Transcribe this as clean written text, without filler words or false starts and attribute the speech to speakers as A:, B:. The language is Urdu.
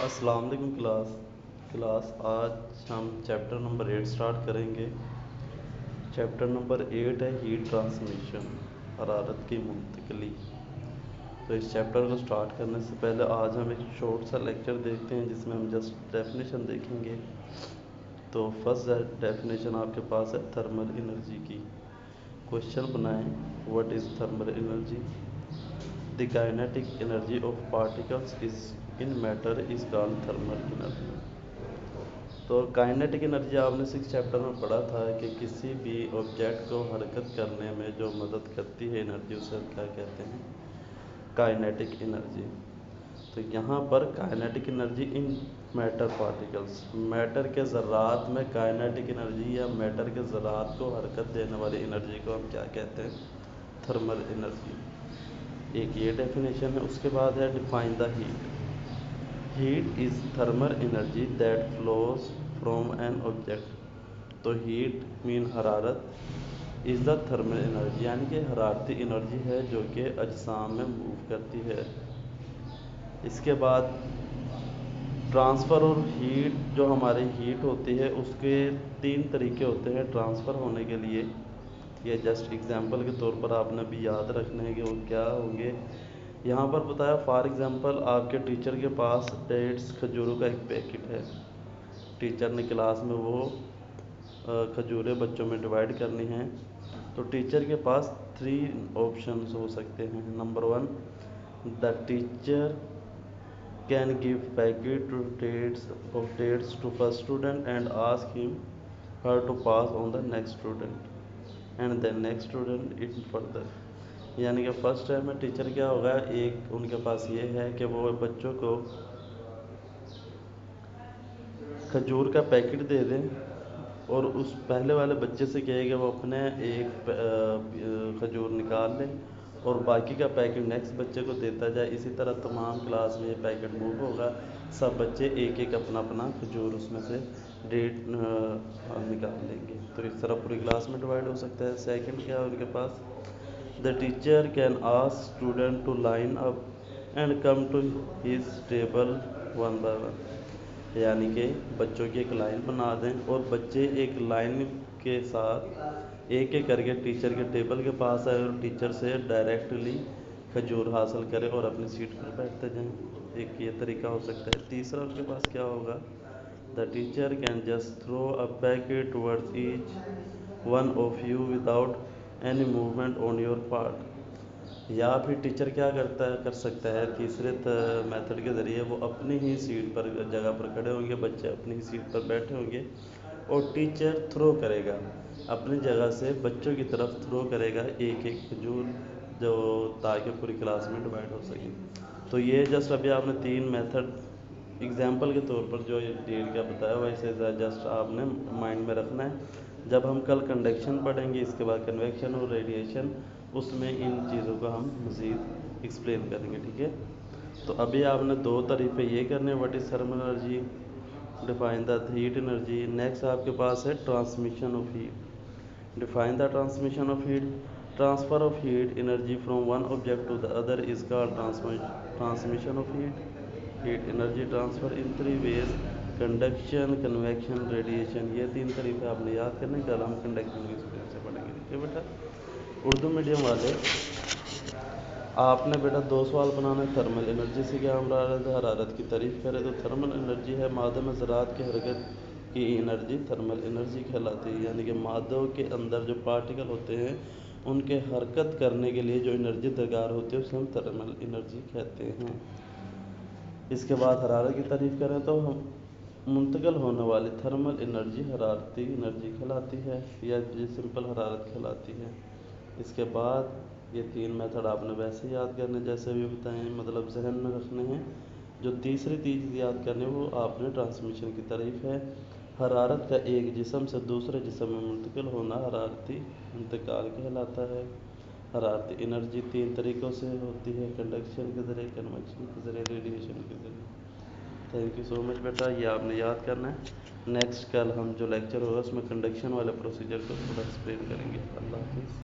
A: السلام علیکم کلاس آج ہم چیپٹر نمبر 8 سٹارٹ کریں گے۔ چیپٹر نمبر 8 ہے ہیٹ ٹرانسمیشن، حرارت کی منتقلی۔ تو اس چیپٹر کو سٹارٹ کرنے سے پہلے آج ہم ایک شارٹ سا لیکچر دیکھتے ہیں جس میں ہم جسٹ ڈیفینیشن دیکھیں گے۔ تو فرسٹ ڈیفینیشن آپ کے پاس ہے تھرمل انرجی کی۔ کوشچن بنائیں، what is thermal energy? The kinetic energy of particles in matter is called thermal energy۔ تو کائنیٹک انرجی آپ نے 6 چیپٹر میں پڑھا تھا کہ کسی بھی آبجیکٹ کو حرکت کرنے میں جو مدد کرتی ہے انرجی، اسے کیا کہتے ہیں؟ Kinetic energy. تو یہاں پر kinetic energy in matter particles, matter کے ذرات میں کائنیٹک انرجی یا میٹر کے ذرات کو حرکت دینے والی انرجی کو ہم کیا کہتے ہیں؟ Thermal energy. ایک یہ ڈیفینیشن ہے۔ اس کے بعد ہے define the heat. Heat is thermal energy that flows from an object. تو ہیٹ مین حرارت، از دا تھرمل انرجی یعنی کہ حرارتی انرجی ہے جو کہ اجسام میں موو کرتی ہے۔ اس کے بعد ٹرانسفر اور ہیٹ، جو ہماری ہیٹ ہوتی ہے اس کے 3 طریقے ہوتے ہیں ٹرانسفر ہونے کے لیے۔ یہ جسٹ ایگزامپل کے طور پر آپ نے بھی یاد رکھنے ہیں کہ وہ کیا ہوں گے۔ یہاں پر بتایا فار ایگزامپل آپ کے ٹیچر کے پاس ڈیٹس کھجوروں کا ایک پیکٹ ہے۔ ٹیچر نے کلاس میں وہ کھجوریں بچوں میں ڈیوائیڈ کرنی ہیں، تو ٹیچر کے پاس 3 آپشنز ہو سکتے ہیں۔ Number 1، the teacher can give packet of dates to first student and ask him her to pass on the next student and then next student in further. یعنی کہ فرسٹ ٹائم میں ٹیچر کیا ہوگا، ایک ان کے پاس یہ ہے کہ وہ بچوں کو کھجور کا پیکٹ دے دیں اور اس پہلے والے بچے سے کہے کہ وہ اپنے ایک کھجور نکال لیں اور باقی کا پیکٹ نیکسٹ بچے کو دیتا جائے۔ اسی طرح تمام کلاس میں یہ پیکٹ موو ہوگا، سب بچے ایک ایک اپنا اپنا کھجور اس میں سے ڈیٹ نکال لیں گے، تو اس طرح پوری کلاس میں ڈیوائیڈ ہو سکتا ہے۔ سیکنڈ کیا ہے ان کے پاس، the teacher can ask student to line up and come to his table one by one۔ یعنی کہ بچوں کی ایک لائن بنا دیں اور بچے ایک لائن کے ساتھ ایک ایک کر کے ٹیچر کے ٹیبل کے پاس آئے اور ٹیچر سے ڈائریکٹلی کھجور حاصل کرے اور اپنی سیٹ پر بیٹھتے جائیں۔ ایک یہ طریقہ ہو سکتا ہے۔ تیسرا ان کے پاس کیا ہوگا، the teacher can just throw a packet towards each one of you without any movement on your part۔ یا پھر ٹیچر کیا کر سکتا ہے، تیسرے میتھڈ کے ذریعے وہ اپنی ہی سیٹ پر جگہ پر کھڑے ہوں گے، بچے اپنی ہی سیٹ پر بیٹھے ہوں گے اور ٹیچر تھرو کرے گا اپنی جگہ سے بچوں کی طرف تھرو کرے گا ایک ایک کھجور، جو تاکہ پوری کلاس میں ڈیوائیڈ ہو سکے۔ تو یہ جسٹ ابھی آپ نے 3 میتھڈ ایگزامپل کے طور پر جو یہ ڈیل کا بتایا ہوا، اسے جسٹ آپ نے مائنڈ میں رکھنا ہے۔ جب ہم کل کنڈکشن پڑھیں گے، اس کے بعد کنویکشن اور ریڈیشن، اس میں ان چیزوں کو ہم مزید ایکسپلین کریں گے، ٹھیک ہے۔ تو ابھی آپ نے 2 طریقے یہ کرنے، what is thermal energy, define the heat energy. Next آپ کے پاس ہے transmission of heat. Define the transmission of heat. Transfer of heat energy from one object to the other is called transmission of heat. Heat energy transfer in 3 ways، conduction, convection, radiation. یہ 3 طریقے آپ نے یاد کرنے، کل ہم کنڈکشن کی اسپیڈ سے پڑھیں گے، ٹھیک ہے بیٹا۔ اردو میڈیم والے آپ نے بیٹا 2 سوال بنانا ہے۔ تھرمل انرجی سے کیا مراد ہے، حرارت کی تعریف کرے تو تھرمل انرجی ہے مادہ میں ذرات کی حرکت کی انرجی تھرمل انرجی کہلاتی ہے۔ یعنی کہ مادوں کے اندر جو پارٹیکل ہوتے ہیں ان کے حرکت کرنے کے لیے جو انرجی درکار ہوتی ہے اسے ہم تھرمل انرجی کہتے ہیں۔ اس کے بعد حرارت کی تعریف کریں تو ہم منتقل ہونے والی تھرمل انرجی حرارتی انرجی کہلاتی ہے یا سمپل حرارت کہلاتی ہے۔ اس کے بعد یہ 3 میتھڈ آپ نے ویسے یاد کرنے جیسے بھی بتائیں، مطلب ذہن میں رکھنے ہیں۔ جو تیسری چیز یاد کرنی وہ آپ نے ٹرانسمیشن کی تعریف ہے۔ حرارت کا ایک جسم سے دوسرے جسم میں منتقل ہونا حرارتی انتقال کہلاتا ہے۔ حرارتی انرجی 3 طریقوں سے ہوتی ہے، کنڈکشن کے ذریعے، کنویکشن کے ذریعے، ریڈیشن کے ذریعے۔ تھینک یو سو مچ بیٹا، یہ آپ نے یاد کرنا ہے۔ نیکسٹ کل ہم جو لیکچر ہوگا اس میں کنڈکشن والے پروسیجر کو تھوڑا ایکسپلین کریں گے۔ اللہ حافظ۔